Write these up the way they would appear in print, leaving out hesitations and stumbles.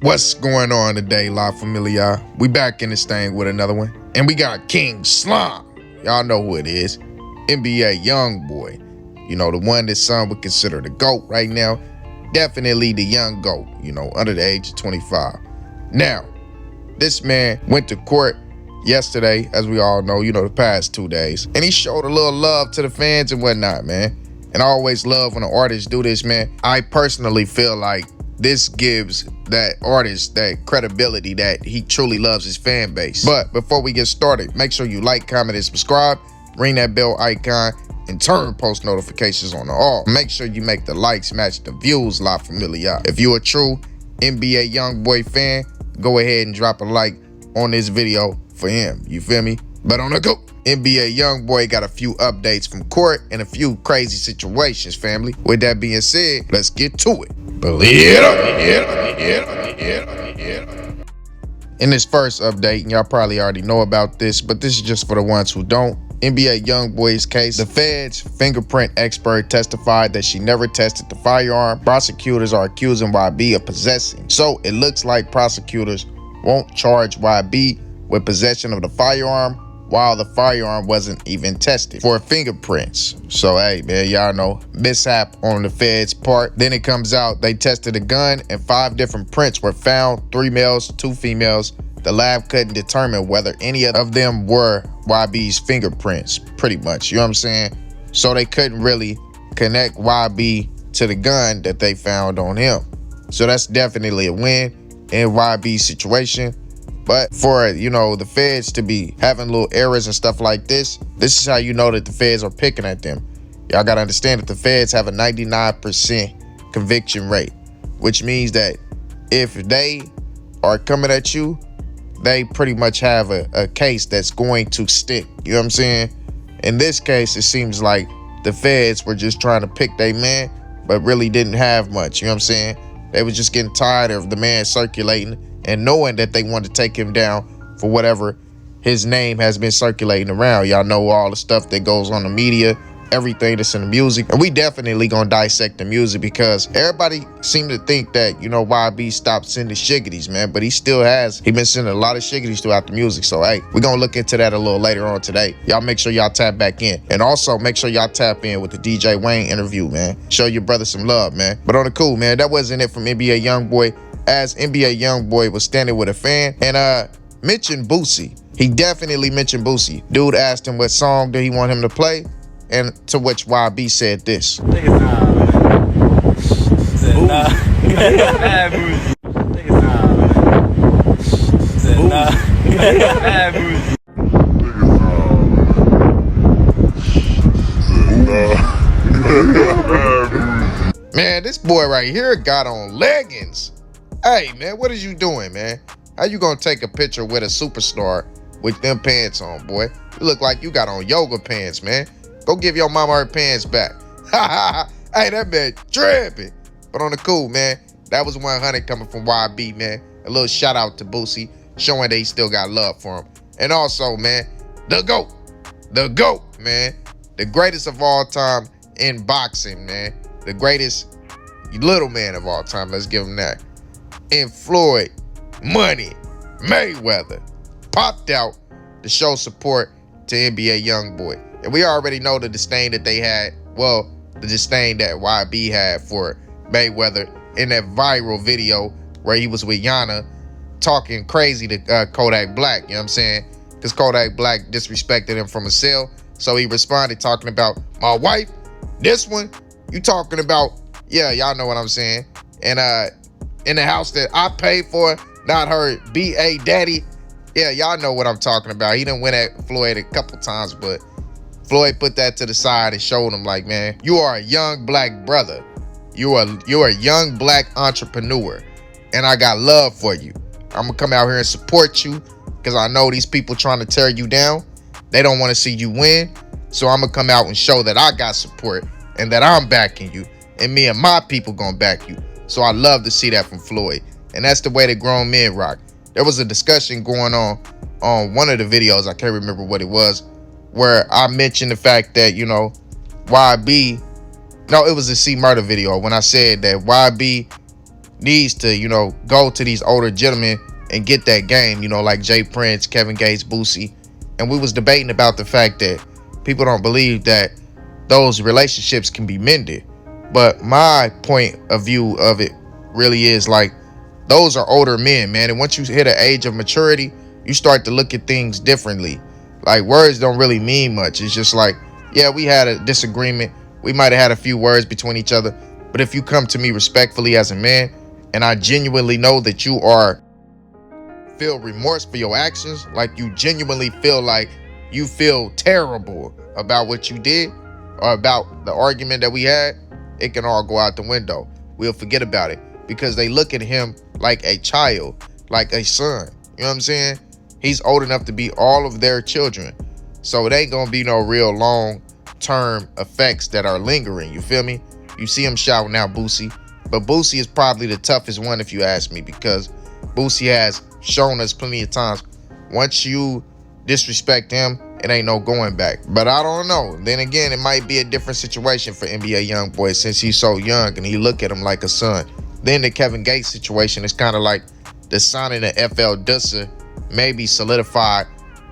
What's going on today, La Familia? We back in this thing with another one. And we got King Slime. Y'all know who it is. NBA Youngboy. You know, the one that some would consider the GOAT right now. Definitely the young GOAT, you know, under the age of 25. Now, this man went to court yesterday, as we all know, you know, the past 2 days. And he showed a little love to the fans and whatnot, man. And I always love when an artist do this, man. I personally feel like this gives that artist that credibility that he truly loves his fan base. But before we get started, make sure you like, comment, and subscribe. Ring that bell icon and turn post notifications on all. Make sure you make the likes match the views, La Familia. If you're a true NBA Youngboy fan, go ahead and drop a like on this video for him. You feel me? But on the go, NBA Youngboy got a few updates from court and a few crazy situations, family. With that being said, let's get to it. In this first update, and y'all probably already know about this, but this is just for the ones who don't. NBA Youngboy's case, the Fed's fingerprint expert testified that she never tested the firearm prosecutors are accusing YB of possessing. So it looks like prosecutors won't charge YB with possession of the firearm while the firearm wasn't even tested for fingerprints. So hey man, y'all know, mishap on the Fed's part. Then it comes out they tested a gun and 5 different prints were found, 3 males, 2 females. The lab couldn't determine whether any of them were YB's fingerprints, pretty much, you know what I'm saying? So they couldn't really connect YB to the gun that they found on him. So that's definitely a win in YB's situation. But for, you know, the feds to be having little errors and stuff like this is how you know that the feds are picking at them. Y'all gotta understand that the feds have a 99% conviction rate, which means that if they are coming at you, they pretty much have a case that's going to stick. You know what I'm saying? In this case, it seems like the feds were just trying to pick their man, but really didn't have much. You know what I'm saying? They was just getting tired of the man circulating and knowing that they wanted to take him down for whatever his name has been circulating around. Y'all know all the stuff that goes on the media, everything that's in the music. And we definitely gonna dissect the music because everybody seemed to think that, you know, YB stopped sending shiggities, man, but he been sending a lot of shiggities throughout the music. So hey, we're gonna look into that a little later on today. Y'all make sure y'all tap back in. And also make sure y'all tap in with the DJ Wayne interview, man. Show your brother some love, man. But on the cool, man, that wasn't it from NBA Youngboy. As NBA Youngboy was standing with a fan and mentioned Boosie. He definitely mentioned Boosie. Dude asked him what song did he want him to play, and to which YB said this. Man, this boy right here got on leggings. Hey man, what is you doing, man? How you gonna take a picture with a superstar with them pants on, boy? You look like you got on yoga pants, man. Go give your mama her pants back. Hey, that man tripping. But on the cool, man, that was 100 coming from YB, man. A little shout out to Boosie, showing that he still got love for him. And also, man, the GOAT, man. The greatest of all time in boxing, man. The greatest little man of all time, let's give him that. And Floyd, Money, Mayweather, popped out to show support to NBA Youngboy. And we already know the disdain that they had, well, the disdain that YB had for Mayweather in that viral video where he was with Yana talking crazy to Kodak Black, you know what I'm saying? Because Kodak Black disrespected him from a cell. So he responded talking about, my wife, this one, you talking about, yeah, y'all know what I'm saying. And in the house that I paid for, not her B.A. daddy. Yeah, y'all know what I'm talking about. He done went at Floyd a couple times, but Floyd put that to the side and showed him like, man, you are a young black brother. You're a young black entrepreneur, and I got love for you. I'm gonna come out here and support you because I know these people trying to tear you down. They don't want to see you win. So I'm gonna come out and show that I got support and that I'm backing you, and me and my people gonna back you. So I love to see that from Floyd. And that's the way that grown men rock. There was a discussion going on one of the videos, I can't remember what it was, where I mentioned the fact that, you know, YB, no, it was a C Murder video when I said that YB needs to, go to these older gentlemen and get that game, like Jay Prince, Kevin Gates, Boosie. And we was debating about the fact that people don't believe that those relationships can be mended. But my point of view of it really is like, those are older men, man. And once you hit an age of maturity, you start to look at things differently. Like, words don't really mean much. It's just like, yeah, we had a disagreement. We might have had a few words between each other. But if you come to me respectfully as a man, and I genuinely know that you feel remorse for your actions, like you genuinely feel like you feel terrible about what you did or about the argument that we had, it can all go out the window. We'll forget about it because they look at him like a child, like a son. You know what I'm saying? He's old enough to be all of their children. So it ain't gonna be no real long-term effects that are lingering. You feel me? You see him shouting out Boosie. But Boosie is probably the toughest one if you ask me, because Boosie has shown us plenty of times, once you disrespect him, it ain't no going back. But I don't know. Then again, it might be a different situation for NBA Youngboy since he's so young and he look at him like a son. Then the Kevin Gates situation is kind of like the signing of FL Dusser maybe solidified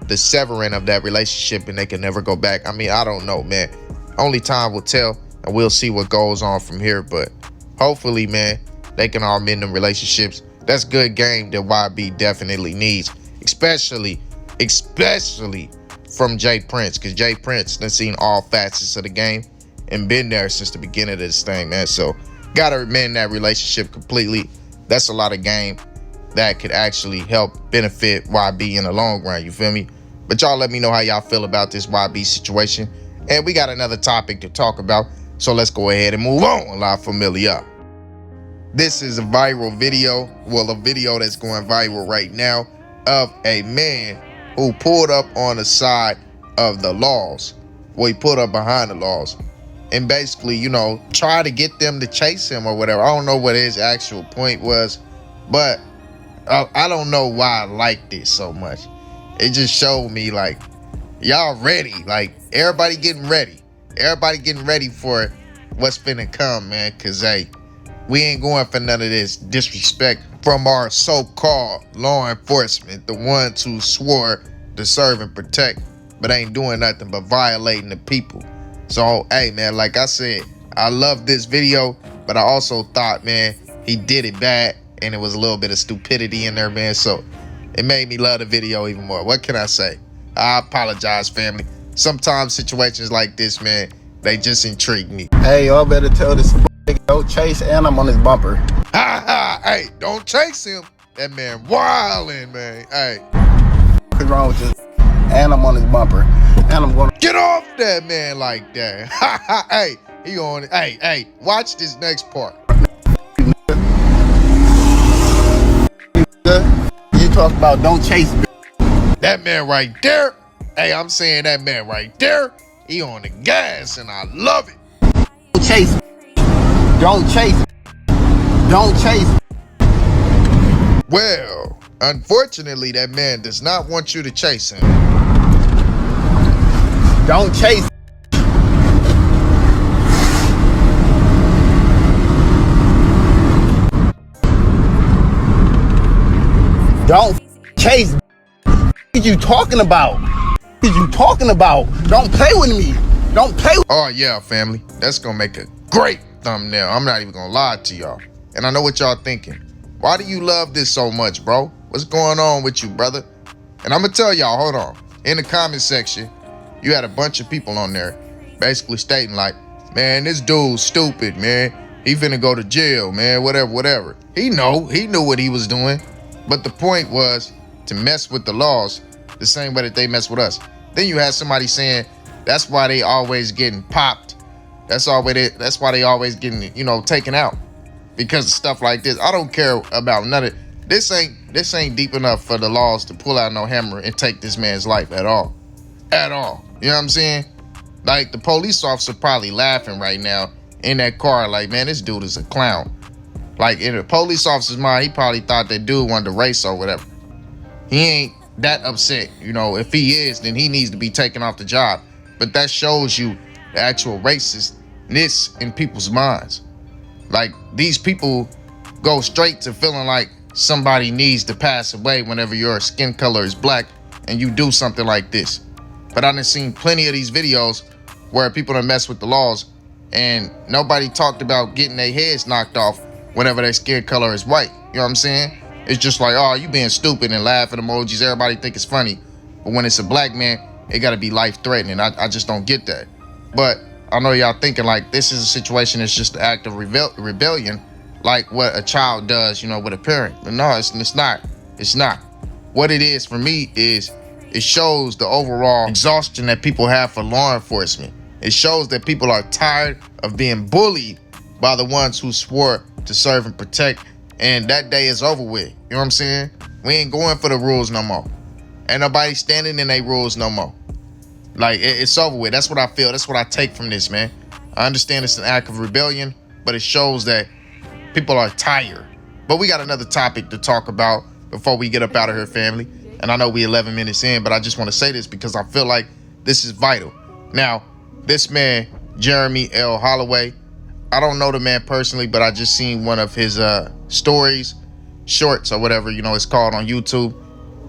the severing of that relationship and they can never go back. I mean, I don't know, man. Only time will tell, and we'll see what goes on from here. But hopefully, man, they can all mend them relationships. That's good game that YB definitely needs, especially from Jay Prince, because Jay Prince done seen all facets of the game and been there since the beginning of this thing, man. So gotta mend that relationship completely. That's a lot of game that could actually help benefit YB in the long run, you feel me? But y'all let me know how y'all feel about this YB situation. And we got another topic to talk about, so let's go ahead and move on, La Familia. This is a viral video, well, a video that's going viral right now, of a man who pulled up on the side of the laws. Well, he pulled up behind the laws and basically, try to get them to chase him or whatever. I don't know what his actual point was, but I don't know why I like this so much. It just showed me like, y'all ready, like everybody getting ready. Everybody getting ready for what's finna come, man, because, hey, we ain't going for none of this disrespect from our so-called law enforcement, the ones who swore to serve and protect, but ain't doing nothing but violating the people. So, hey, man, like I said, I love this video, but I also thought, man, he did it bad, and it was a little bit of stupidity in there, man. So it made me love the video even more. What can I say? I apologize, family. Sometimes situations like this, man, they just intrigue me. Hey, y'all better tell this nigga don't chase and I'm on his bumper. Ha ha! Hey, don't chase him. That man wildin', man. Hey. What's wrong with this? And I'm on his bumper. And I'm gonna get off that man like that. Ha ha! Hey, he on it. Hey, watch this next part. You talk about don't chase. That man right there. Hey, I'm saying that man right there. He on the gas, and I love it. Don't chase. Don't chase. Don't chase. Well, unfortunately, that man does not want you to chase him. Don't chase. Don't chase. What are you talking about? What are you talking about? Don't play with me. Don't play with. Oh yeah, family. That's gonna make a great thumbnail. I'm not even gonna lie to y'all. And I know what y'all thinking. Why do you love this so much, bro? What's going on with you, brother? And I'm gonna tell y'all, hold on. In the comment section, you had a bunch of people on there basically stating like, man, this dude's stupid, man. He finna go to jail, man, whatever. He knew what he was doing. But the point was to mess with the laws the same way that they mess with us. Then you had somebody saying that's why they always getting popped. That's why they always getting, taken out because of stuff like this. I don't care about none of it. This ain't deep enough for the laws to pull out no hammer and take this man's life at all. At all. You know what I'm saying? Like, the police officer probably laughing right now in that car like, man, this dude is a clown. Like, in the police officer's mind, he probably thought that dude wanted to race or whatever. He ain't that upset. If he is, then he needs to be taken off the job. But that shows you the actual racistness in people's minds. Like, these people go straight to feeling like somebody needs to pass away whenever your skin color is black and you do something like this. But I done seen plenty of these videos where people done mess with the laws and nobody talked about getting their heads knocked off whenever their skin color is white. You know what I'm saying? It's just like, oh, you being stupid and laughing emojis. Everybody think it's funny. But when it's a black man, it gotta be life-threatening. I just don't get that. But I know y'all thinking like this is a situation that's just an act of rebellion, like what a child does, you know, with a parent. But no, it's not. It's not. What it is for me is it shows the overall exhaustion that people have for law enforcement. It shows that people are tired of being bullied by the ones who swore to serve and protect, and that day is over with. You know what I'm saying? We ain't going for the rules no more. Ain't nobody standing in their rules no more. Like, it's over with. That's what I feel. That's what I take from this, man. I understand it's an act of rebellion, but it shows that people are tired. But we got another topic to talk about before we get up out of here, family. And I know we 11 minutes in, but I just want to say this because I feel like this is vital. Now, this man, Jeremy L. Holloway, I don't know the man personally, but I just seen one of his stories, shorts or whatever, you know, it's called on YouTube.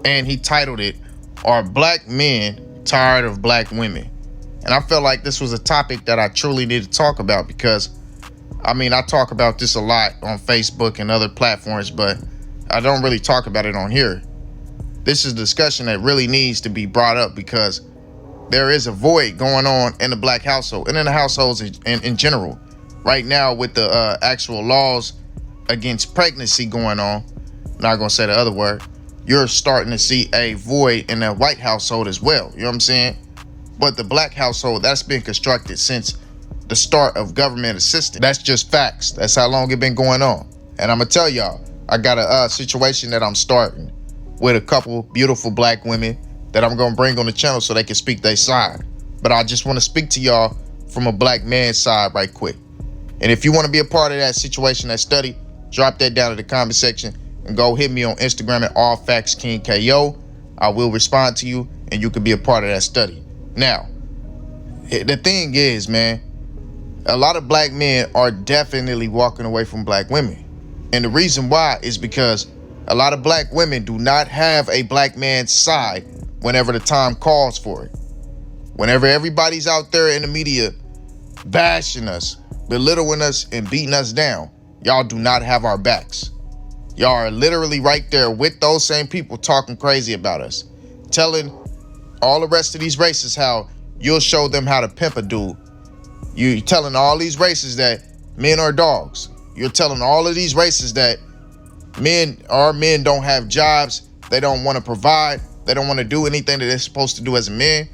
And he titled it, "Are Black Men Tired of Black Women?" And I felt like this was a topic that I truly need to talk about because, I mean, I talk about this a lot on Facebook and other platforms, but I don't really talk about it on here. This is a discussion that really needs to be brought up because there is a void going on in the black household and in the households in general. Right now with the actual laws against pregnancy going on, not gonna say the other word, you're starting to see a void in the white household as well. You know what I'm saying? But the black household, that's been constructed since the start of government assistance. That's just facts. That's how long it been going on. And I'm gonna tell y'all, I got a situation that I'm starting with a couple beautiful black women that I'm gonna bring on the channel so they can speak their side. But I just wanna speak to y'all from a black man's side right quick. And if you wanna be a part of that situation, that study, drop that down in the comment section and go hit me on Instagram at allfactskingko. I will respond to you and you can be a part of that study. Now, the thing is, man, a lot of black men are definitely walking away from black women. And the reason why is because a lot of black women do not have a black man's side whenever the time calls for it. Whenever everybody's out there in the media bashing us, belittling us, and beating us down, y'all do not have our backs. Y'all are literally right there with those same people talking crazy about us, telling all the rest of these races how you'll show them how to pimp a dude. You're telling all these races that men are dogs. You're telling all of these races that men don't have jobs. They don't want to provide. They don't want to do anything that they're supposed to do as a man.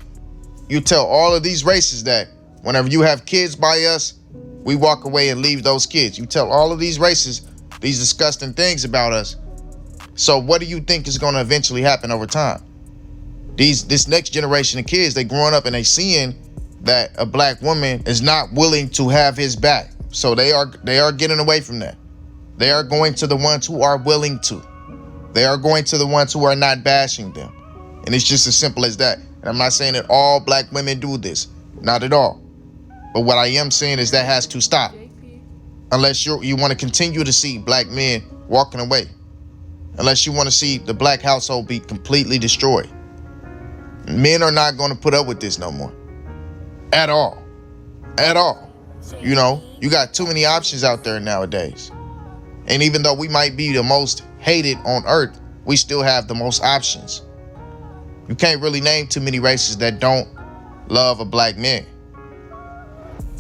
You tell all of these races that whenever you have kids by us, we walk away and leave those kids. You tell all of these races these disgusting things about us. So what do you think is going to eventually happen over time? This next generation of kids, they growing up and they seeing that a black woman is not willing to have his back. So they are getting away from that. They are going to the ones who are willing to. They are going to the ones who are not bashing them. And it's just as simple as that. And I'm not saying that all black women do this. Not at all. But what I am saying is that has to stop. Unless you want to continue to see black men walking away. Unless you want to see the black household be completely destroyed. Men are not going to put up with this no more. At all. At all. You know, you got too many options out there nowadays. And even though we might be the most hated on earth, we still have the most options. You can't really name too many races that don't love a black man.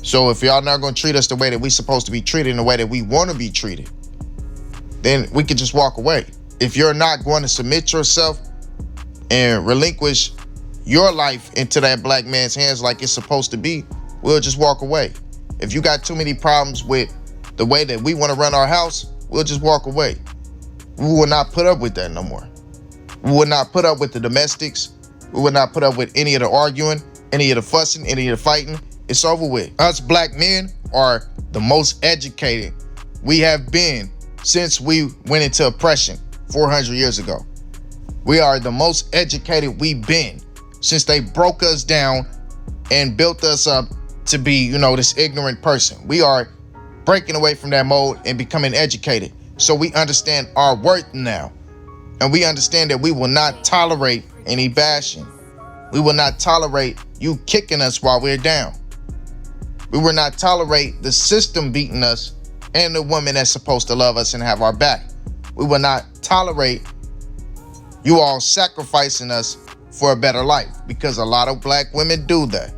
So if y'all not going to treat us the way that we supposed to be treated, in the way that we want to be treated, then we can just walk away. If you're not going to submit yourself and relinquish your life into that black man's hands like it's supposed to be, we'll just walk away. If you got too many problems with the way that we want to run our house, we'll just walk away. We will not put up with that no more. We will not put up with the domestics. We will not put up with any of the arguing, any of the fussing, any of the fighting. It's over with. Us black men are the most educated we have been since we went into oppression 400 years ago. We are the most educated we've been since they broke us down and built us up to be, you know, this ignorant person. We are breaking away from that mode and becoming educated. So we understand our worth now. And we understand that we will not tolerate any bashing. We will not tolerate you kicking us while we're down. We will not tolerate the system beating us and the woman that's supposed to love us and have our back. We will not tolerate you all sacrificing us for a better life, because a lot of black women do that.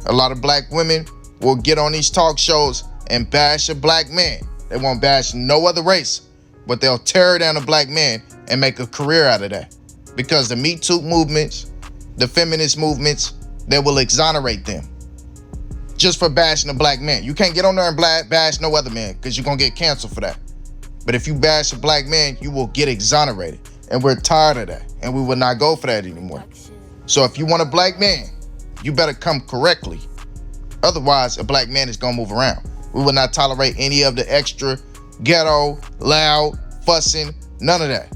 A lot of black women will get on these talk shows and bash a black man. They won't bash no other race, but they'll tear down a black man and make a career out of that. Because the Me Too movements, the feminist movements, they will exonerate them just for bashing a black man. You can't get on there and bash no other man because you're going to get canceled for that. But if you bash a black man, you will get exonerated. And we're tired of that. And we will not go for that anymore. So if you want a black man, you better come correctly. Otherwise, a black man is going to move around. We will not tolerate any of the extra ghetto, loud, fussing, none of that.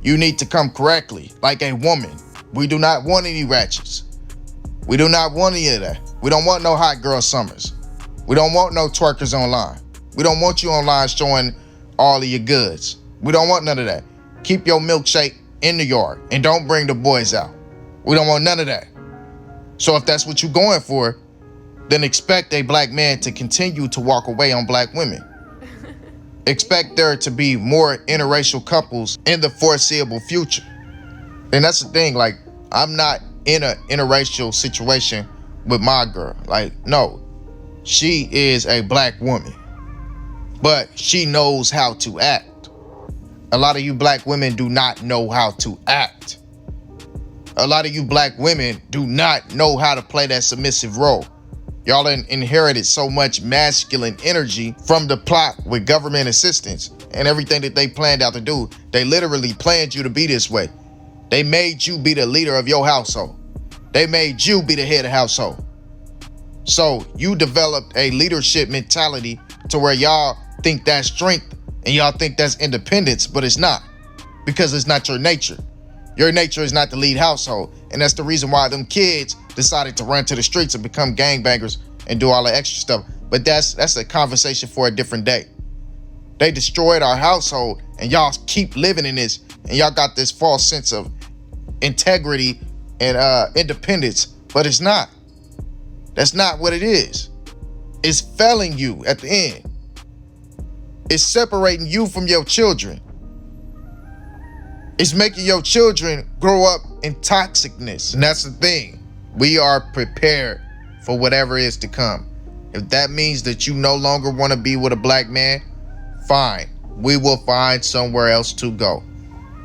You need to come correctly, like a woman. We do not want any ratchets. We do not want any of that. We don't want no hot girl summers. We don't want no twerkers online. We don't want you online showing all of your goods. We don't want none of that. Keep your milkshake in the yard and don't bring the boys out. We don't want none of that. So if that's what you're going for, then expect a black man to continue to walk away on black women. Expect there to be more interracial couples in the foreseeable future. And that's the thing, like, I'm not in an interracial situation with my girl. Like, no, she is a black woman, but she knows how to act. A lot of you black women do not know how to act. A lot of you black women do not know how to play that submissive role. Y'all inherited so much masculine energy from the plot with government assistance and everything that they planned out to do. They literally planned you to be this way. They made you be the leader of your household. They made you be the head of household. So you developed a leadership mentality to where y'all think that's strength and y'all think that's independence, but it's not, because it's not your nature. Your nature is not to lead household. And that's the reason why them kids decided to run to the streets and become gangbangers and do all the extra stuff. But that's a conversation for a different day. They destroyed our household and y'all keep living in this. And y'all got this false sense of integrity and independence, but it's not. That's not what it is. It's failing you at the end. It's separating you from your children. It's making your children grow up in toxicness. And that's the thing. We are prepared for whatever is to come. If that means that you no longer want to be with a black man, fine. We will find somewhere else to go.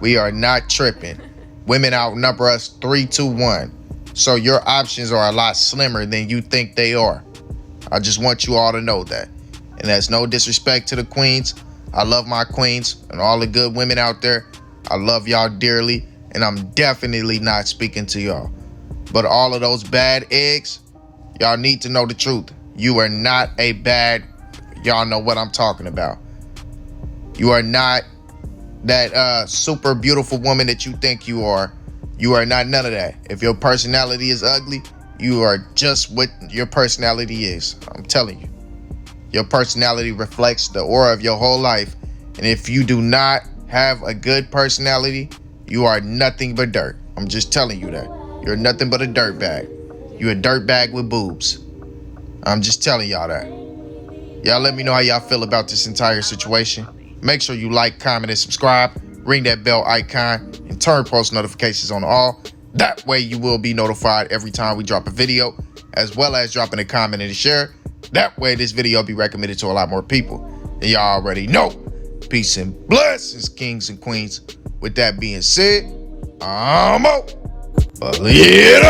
We are not tripping. Women outnumber us 3-1. So your options are a lot slimmer than you think they are. I just want you all to know that. And that's no disrespect to the queens. I love my queens and all the good women out there. I love y'all dearly, and I'm definitely not speaking to y'all. But all of those bad eggs, y'all need to know the truth. You are not a bad, y'all know what I'm talking about. You are not that super beautiful woman that you think you are. You are not none of that. If your personality is ugly, you are just what your personality is. I'm telling you. Your personality reflects the aura of your whole life. And if you do not have a good personality, you are nothing but dirt. I'm just telling you that. You're nothing but a dirt bag. You're a dirt bag with boobs. I'm just telling y'all that. Y'all let me know how y'all feel about this entire situation. Make sure you like, comment, and subscribe. Ring that bell icon and turn post notifications on all. That way you will be notified every time we drop a video, as well as dropping a comment and a share. That way this video will be recommended to a lot more people. And y'all already know. Peace and blessings, kings and queens. With that being said, I'm out. Believe it.